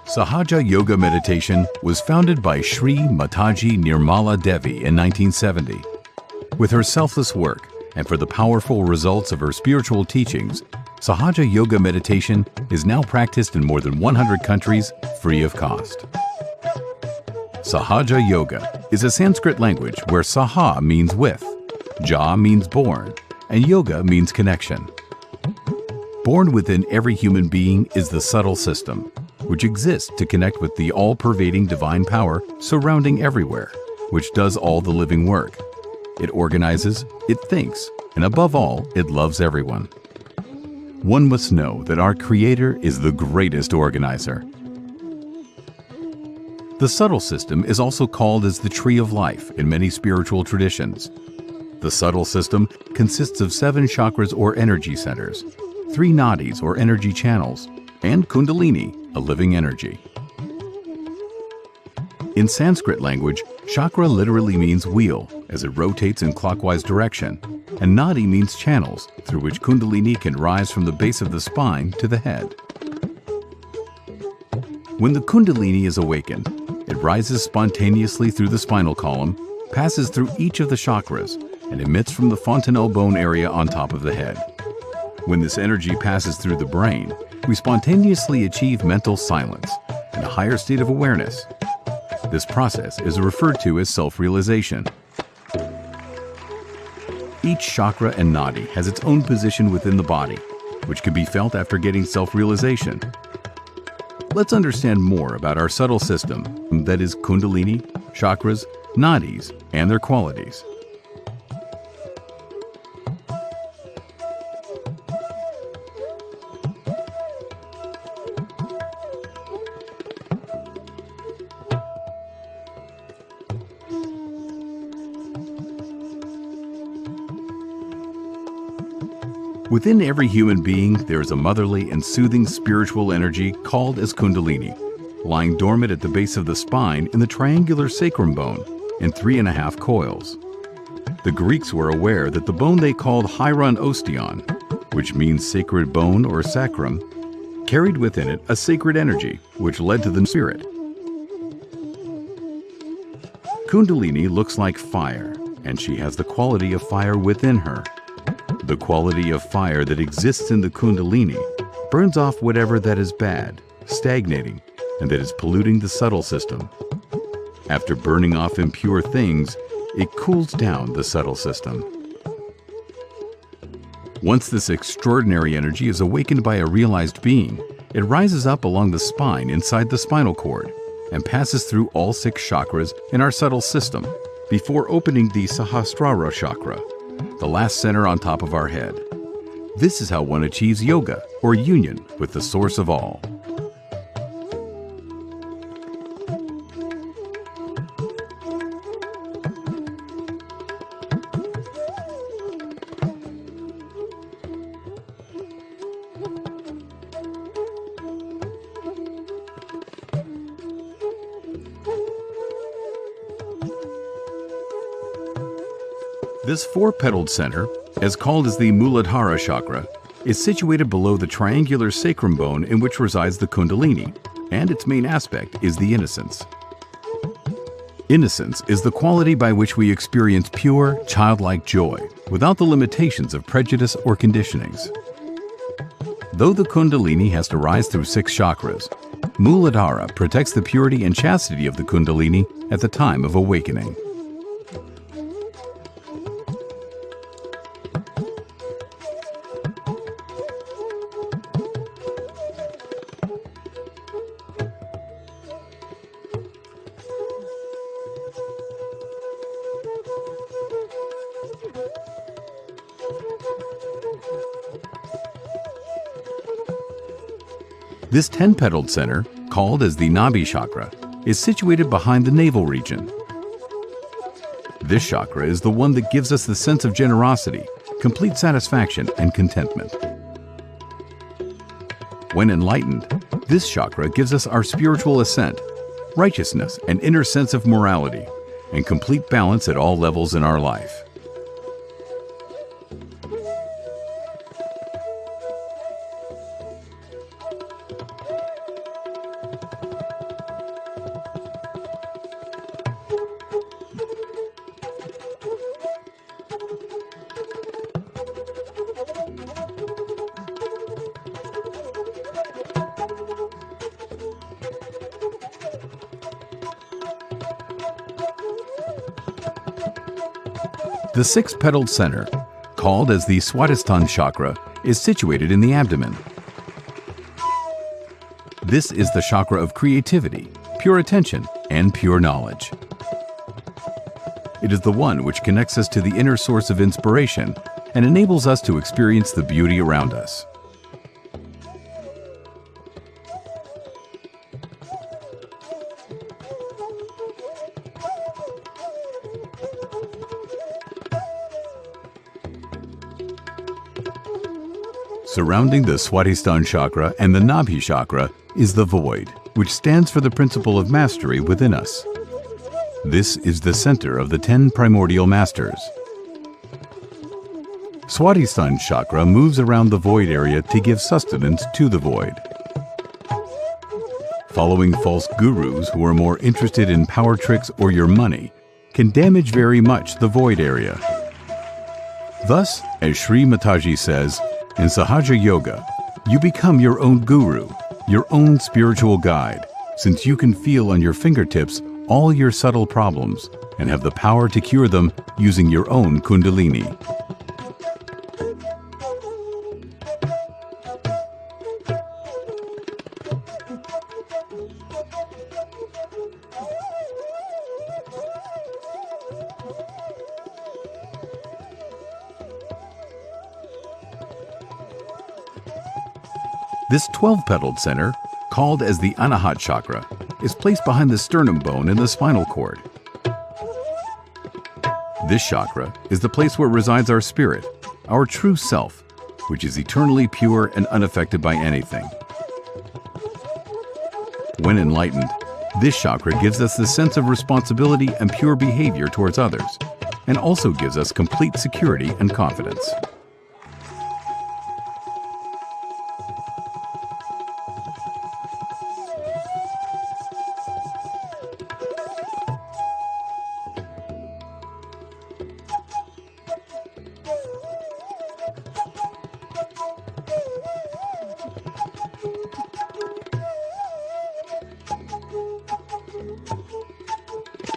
Sahaja Yoga Meditation was founded by Sri Mataji Nirmala Devi in 1970. With her selfless work and for the powerful results of her spiritual teachings, Sahaja Yoga Meditation is now practiced in more than 100 countries free of cost. Sahaja Yoga is a Sanskrit language where Saha means with, Ja means born, and Yoga means connection. Born within every human being is the subtle system, which exists to connect with the all-pervading divine power surrounding everywhere, which does all the living work. It organizes, it thinks, and above all, it loves everyone. One must know that our Creator is the greatest organizer. The subtle system is also called as the tree of life in many spiritual traditions. The subtle system consists of 7 chakras or energy centers, 3 nadis or energy channels, and Kundalini, a living energy. In Sanskrit language, chakra literally means wheel, as it rotates in clockwise direction, and nadi means channels through which Kundalini can rise from the base of the spine to the head. When the Kundalini is awakened, it rises spontaneously through the spinal column, passes through each of the chakras, and emits from the fontanelle bone area on top of the head. When this energy passes through the brain, we spontaneously achieve mental silence and a higher state of awareness. This process is referred to as self-realization. Each chakra and nadi has its own position within the body, which can be felt after getting self-realization. Let's understand more about our subtle system, that is Kundalini, chakras, nadis, and their qualities. Within every human being, there is a motherly and soothing spiritual energy called as Kundalini, lying dormant at the base of the spine in the triangular sacrum bone in 3.5 coils. The Greeks were aware that the bone they called hieron ostion, which means sacred bone or sacrum, carried within it a sacred energy which led to the spirit. Kundalini looks like fire, and she has the quality of fire within her. The quality of fire that exists in the Kundalini burns off whatever that is bad, stagnating, and that is polluting the subtle system. After burning off impure things, it cools down the subtle system. Once this extraordinary energy is awakened by a realized being, it rises up along the spine inside the spinal cord and passes through all 6 chakras in our subtle system before opening the Sahastrara Chakra, the last center on top of our head. This is how one achieves yoga, or union, with the source of all. This 4-petaled center, as called as the Muladhara Chakra, is situated below the triangular sacrum bone in which resides the Kundalini, and its main aspect is the innocence. Innocence is the quality by which we experience pure, childlike joy, without the limitations of prejudice or conditionings. Though the Kundalini has to rise through 6 chakras, Muladhara protects the purity and chastity of the Kundalini at the time of awakening. This 10-petaled center, called as the Nabhi Chakra, is situated behind the navel region. This chakra is the one that gives us the sense of generosity, complete satisfaction, and contentment. When enlightened, this chakra gives us our spiritual ascent, righteousness, and inner sense of morality, and complete balance at all levels in our life. The six-petaled center, called as the Swatistan Chakra, is situated in the abdomen. This is the chakra of creativity, pure attention, and pure knowledge. It is the one which connects us to the inner source of inspiration and enables us to experience the beauty around us. Surrounding the Swatistan Chakra and the Nabhi Chakra is the void, which stands for the principle of mastery within us. This is the center of the 10 primordial masters. Swatistan Chakra moves around the void area to give sustenance to the void. Following false gurus who are more interested in power tricks or your money can damage very much the void area. Thus, as Sri Mataji says, in Sahaja Yoga, you become your own guru, your own spiritual guide, since you can feel on your fingertips all your subtle problems and have the power to cure them using your own Kundalini. This 12-petaled center, called as the Anahat Chakra, is placed behind the sternum bone in the spinal cord. This chakra is the place where resides our spirit, our true self, which is eternally pure and unaffected by anything. When enlightened, this chakra gives us the sense of responsibility and pure behavior towards others, and also gives us complete security and confidence.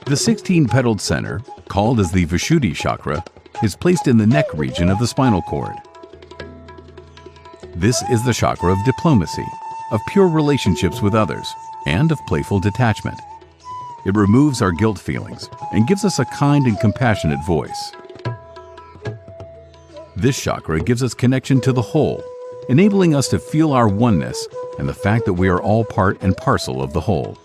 The 16-petaled center, called as the Vashudi Chakra, is placed in the neck region of the spinal cord. This is the chakra of diplomacy, of pure relationships with others, and of playful detachment. It removes our guilt feelings and gives us a kind and compassionate voice. This chakra gives us connection to the whole, enabling us to feel our oneness and the fact that we are all part and parcel of the whole.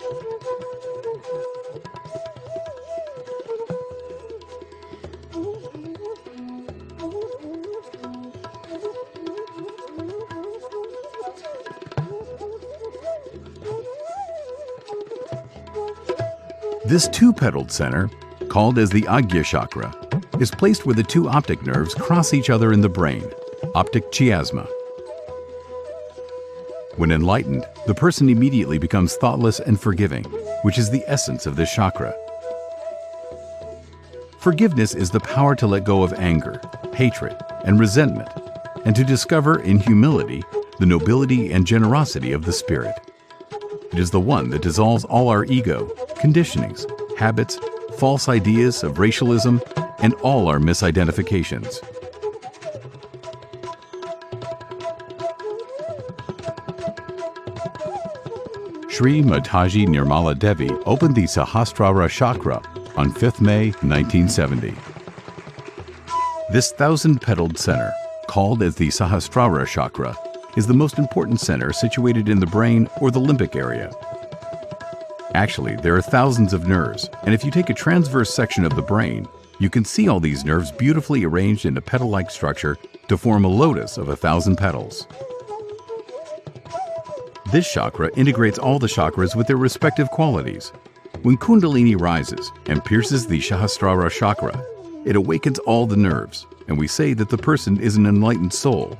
This two-petaled center, called as the Agya Chakra, is placed where the two optic nerves cross each other in the brain, optic chiasma. When enlightened, the person immediately becomes thoughtless and forgiving, which is the essence of this chakra. Forgiveness is the power to let go of anger, hatred, and resentment, and to discover in humility the nobility and generosity of the spirit. It is the one that dissolves all our ego, conditionings, habits, false ideas of racialism, and all our misidentifications. Sri Mataji Nirmala Devi opened the Sahastrara Chakra on 5th May 1970. This 1,000-petaled center, called as the Sahastrara Chakra, is the most important center situated in the brain or the limbic area. Actually, there are thousands of nerves, and if you take a transverse section of the brain, you can see all these nerves beautifully arranged in a petal-like structure to form a lotus of 1,000 petals. This chakra integrates all the chakras with their respective qualities. When Kundalini rises and pierces the Sahastrara Chakra, it awakens all the nerves, and we say that the person is an enlightened soul.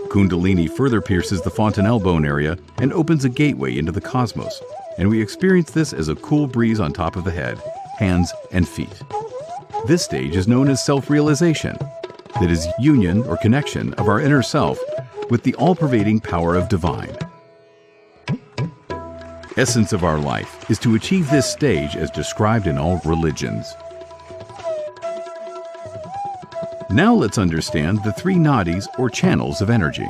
Kundalini further pierces the fontanelle bone area and opens a gateway into the cosmos, and we experience this as a cool breeze on top of the head, hands, and feet. This stage is known as self-realization, that is union or connection of our inner self with the all-pervading power of divine. Essence of our life is to achieve this stage as described in all religions. Now let's understand the 3 nadis or channels of energy.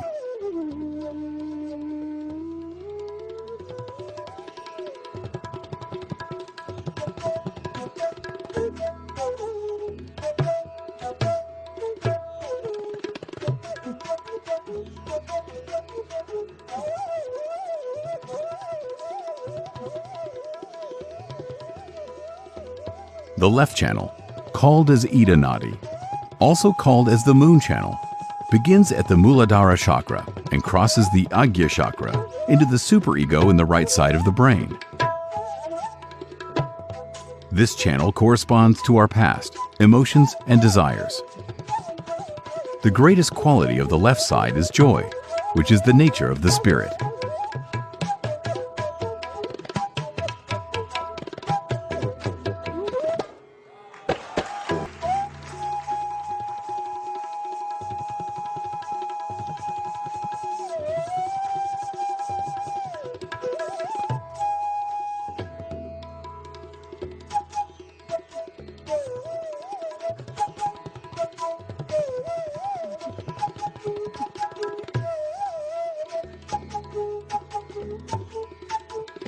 The left channel, called as Ida Nadi, also called as the moon channel, begins at the Muladhara Chakra and crosses the Agya Chakra into the superego in the right side of the brain. This channel corresponds to our past, emotions, and desires. The greatest quality of the left side is joy, which is the nature of the spirit.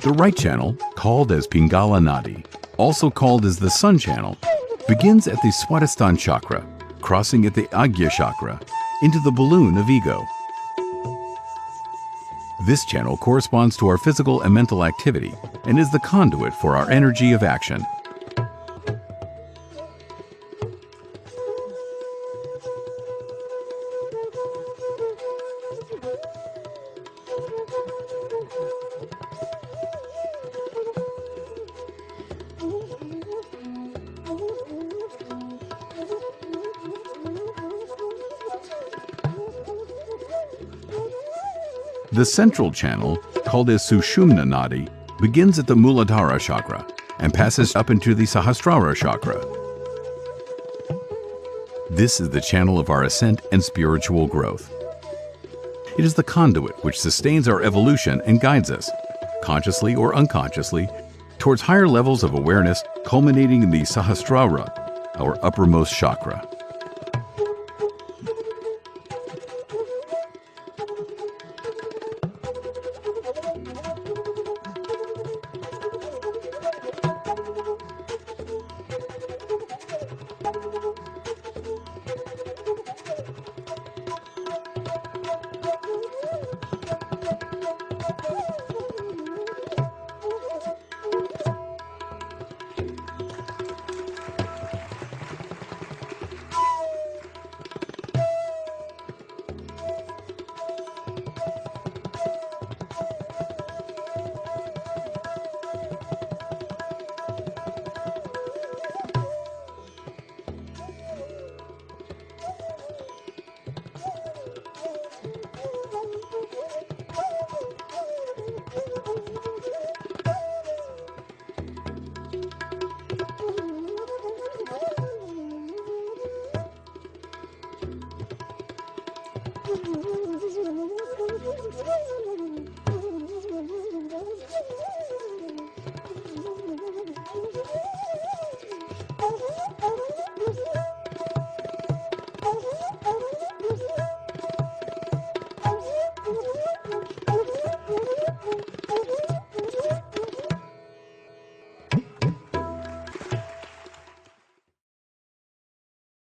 The right channel, called as Pingala Nadi, also called as the Sun channel, begins at the Swatistan Chakra, crossing at the Agya Chakra into the balloon of ego. This channel corresponds to our physical and mental activity and is the conduit for our energy of action. The central channel, called as Sushumna Nadi, begins at the Muladhara Chakra and passes up into the Sahastrara Chakra. This is the channel of our ascent and spiritual growth. It is the conduit which sustains our evolution and guides us, consciously or unconsciously, towards higher levels of awareness, culminating in the Sahastrara, our uppermost chakra.